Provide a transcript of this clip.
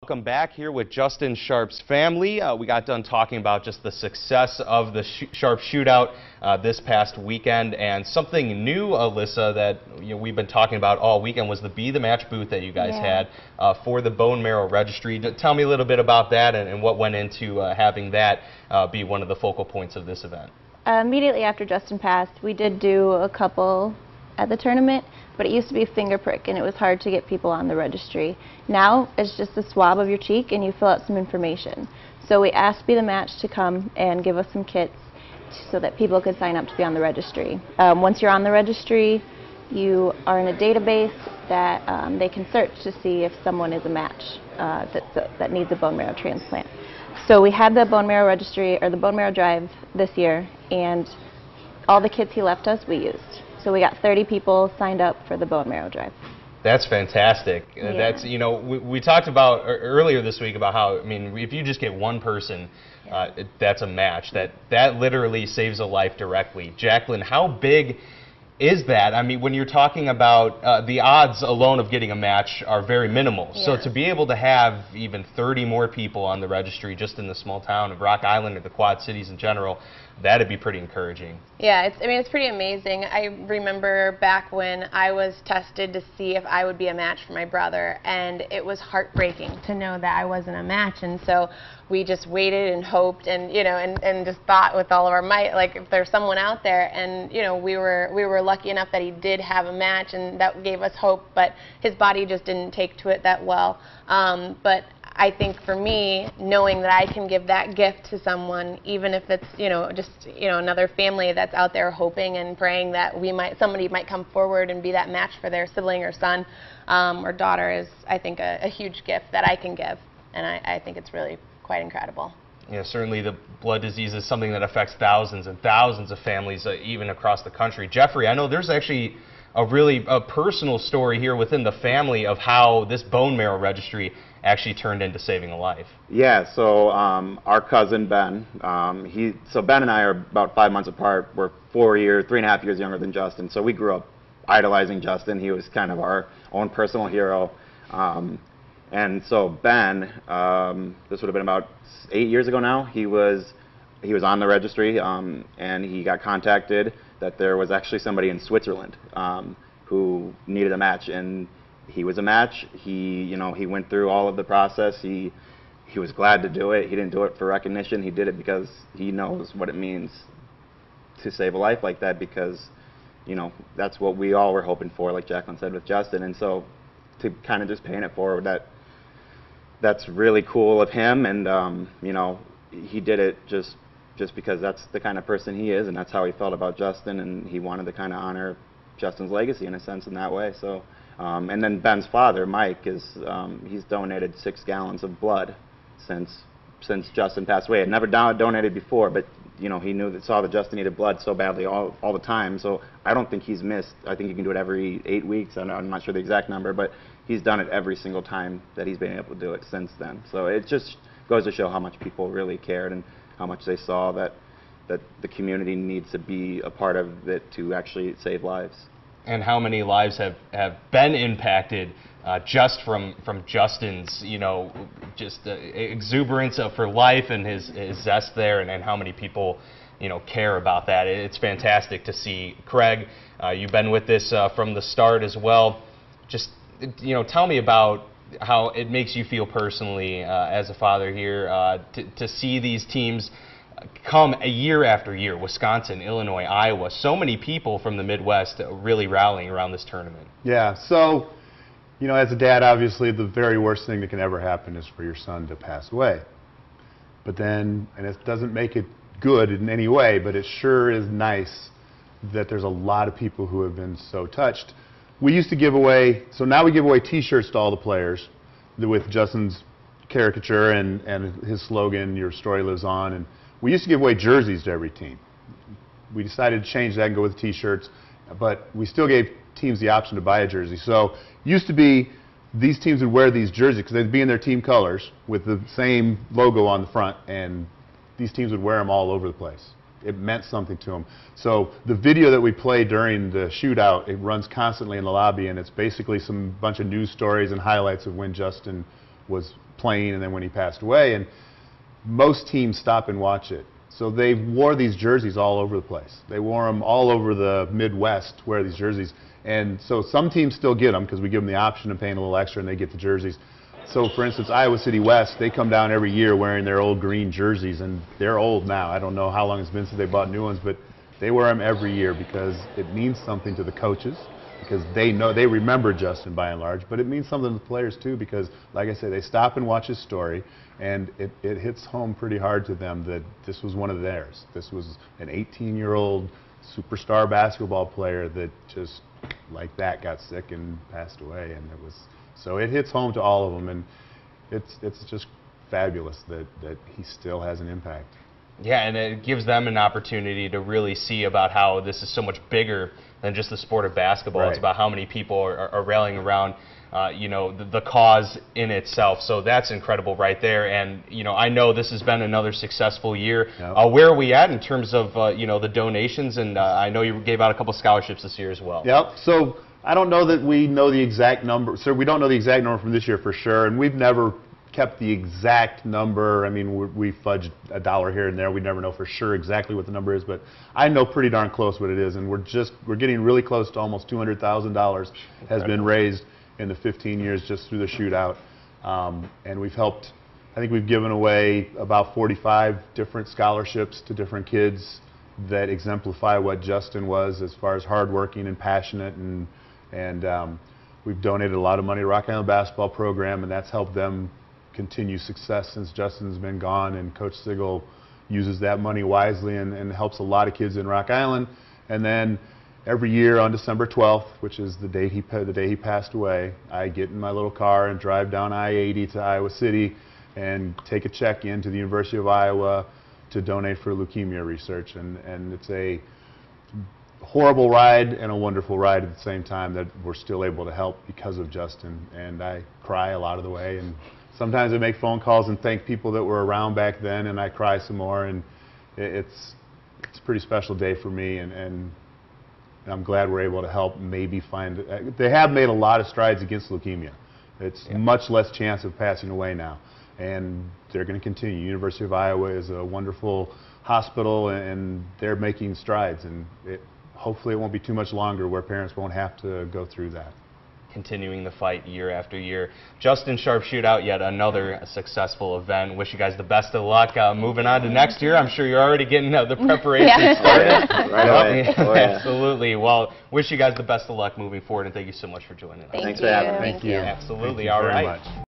Welcome back here with Justin Sharp's family. We got done talking about just the success of the Sharp Shootout this past weekend, and something new, Alyssa, that we've been talking about all weekend was the Be the Match booth that you guys had for the bone marrow registry. Tell me a little bit about that and what went into having that be one of the focal points of this event. Immediately after Justin passed, we did do a couple at the tournament, but it used to be finger prick and it was hard to get people on the registry. Now it's just a swab of your cheek and you fill out some information. So we asked Be the Match to come and give us some kits so that people could sign up to be on the registry. Once you're on the registry, you are in a database that they can search to see if someone is a match that needs a bone marrow transplant. So we had the bone marrow registry, or the bone marrow drive this year, and all the kits he left us we used. So we got 30 people signed up for the bone marrow drive. That's fantastic. Yeah. That's, we talked about earlier this week about how, if you just get one person, that's a match. That literally saves a life directly. Jacqueline, how big is that? When you're talking about the odds alone of getting a match are very minimal. Yeah. So to be able to have even 30 more people on the registry just in the small town of Rock Island or the Quad Cities in general, that'd be pretty encouraging. Yeah, it's pretty amazing. I remember back when I was tested to see if I would be a match for my brother, and it was heartbreaking to know that I wasn't a match. And so we just waited and hoped, and and just thought with all of our might, like, if there's someone out there. And we were lucky enough that he did have a match, and that gave us hope. But his body just didn't take to it that well. But I think for me, knowing that I can give that gift to someone, even if it's just another family that's out there hoping and praying that somebody might come forward and be that match for their sibling or son or daughter, is, I think, a huge gift that I can give, and I think it's really quite incredible. Yeah, certainly the blood disease is something that affects thousands and thousands of families, even across the country. Jeffrey, I know there's actually a personal story here within the family of how this bone marrow registry actually turned into saving a life. Yeah, so our cousin Ben, so Ben and I are about 5 months apart. We're 3.5 years younger than Justin, so we grew up idolizing Justin. He was kind of our own personal hero. And so Ben, this would have been about 8 years ago now, he was on the registry, and he got contacted that there was actually somebody in Switzerland who needed a match, and he was a match. He went through all of the process. He was glad to do it. He didn't do it for recognition. He did it because he knows what it means to save a life like that, because that's what we all were hoping for, like Jacqueline said with Justin. And so to kind of just paying it forward, that's really cool of him. And he did it just because that's the kind of person he is, and that's how he felt about Justin, and he wanted to kind of honor Justin's legacy in a sense in that way. So. And then Ben's father, Mike, he's donated 6 gallons of blood since Justin passed away. He had never donated before, but he saw that Justin needed blood so badly all the time. So I don't think he's missed. I think he can do it every 8 weeks. I'm not sure the exact number, but he's done it every single time that he's been able to do it since then. So it just goes to show how much people really cared and how much they saw that the community needs to be a part of it to actually save lives. And how many lives have been impacted just from Justin's, exuberance for life and his zest there, and how many people, care about that. It's fantastic to see. Craig, you've been with this from the start as well. Just, tell me about how it makes you feel personally as a father here to see these teams come year after year. Wisconsin, Illinois, Iowa, so many people from the Midwest really rallying around this tournament. Yeah, so, as a dad, obviously the very worst thing that can ever happen is for your son to pass away. But then, and it doesn't make it good in any way, but it sure is nice that there's a lot of people who have been so touched. We used to give away, so now we give away T-shirts to all the players with Justin's caricature and his slogan, "Your story lives on." And we used to give away jerseys to every team. We decided to change that and go with T-shirts, but we still gave teams the option to buy a jersey. So it used to be these teams would wear these jerseys because they'd be in their team colors with the same logo on the front, and these teams would wear them all over the place. It meant something to them. So the video that we play during the shootout, it runs constantly in the lobby, and it's basically bunch of news stories and highlights of when Justin was playing and then when he passed away. And most teams stop and watch it. So they wore these jerseys all over the place. They wore them all over the Midwest, wear these jerseys. And so some teams still get them because we give them the option of paying a little extra and they get the jerseys. So for instance, Iowa City West, they come down every year wearing their old green jerseys, and they're old now. I don't know how long it's been since they bought new ones, but they wear them every year because it means something to the coaches, because they know, they remember Justin by and large, but it means something to the players too, because like I say, they stop and watch his story, and it hits home pretty hard to them that this was one of theirs. This was an 18-year-old superstar basketball player that just like that got sick and passed away, and it was, so it hits home to all of them, and it's just fabulous that he still has an impact. Yeah, and it gives them an opportunity to really see about how this is so much bigger than just the sport of basketball. Right. It's about how many people are rallying around, you know, the cause in itself. So that's incredible right there. And, you know, I know this has been another successful year. Yep. Where are we at in terms of, you know, the donations? And I know you gave out a couple scholarships this year as well. Yep. So I don't know that we know the exact number. So we don't know the exact number from this year for sure, and we've never kept the exact number. I mean, we fudged a dollar here and there. We never know for sure exactly what the number is, but I know pretty darn close what it is, and we're getting really close to almost $200,000 has been raised in the 15 years just through the shootout, and we've helped. I think we've given away about 45 different scholarships to different kids that exemplify what Justin was as far as hardworking and passionate, and we've donated a lot of money to Rock Island basketball program, and that's helped them continue success since Justin's been gone, and Coach Sigel uses that money wisely and helps a lot of kids in Rock Island. And then every year on December 12th, which is the day he passed away, I get in my little car and drive down I-80 to Iowa City and take a check in to the University of Iowa to donate for leukemia research. And it's a horrible ride and a wonderful ride at the same time that we're still able to help because of Justin. And I cry a lot of the way, and sometimes I make phone calls and thank people that were around back then, and I cry some more, and it's a pretty special day for me, and I'm glad we're able to help maybe find, they have made a lot of strides against leukemia. It's much less chance of passing away now, and they're going to continue. University of Iowa is a wonderful hospital, and they're making strides, and hopefully it won't be too much longer where parents won't have to go through that. Continuing the fight year after year. Justin Sharp Shootout, yet another successful event. Wish you guys the best of luck moving on to next year. I'm sure you're already getting the preparation started. Right away. Oh, yeah. Absolutely. Well, wish you guys the best of luck moving forward, and thank you so much for joining us. Thanks for having me. Thank you. Absolutely. Thank you All very right. much.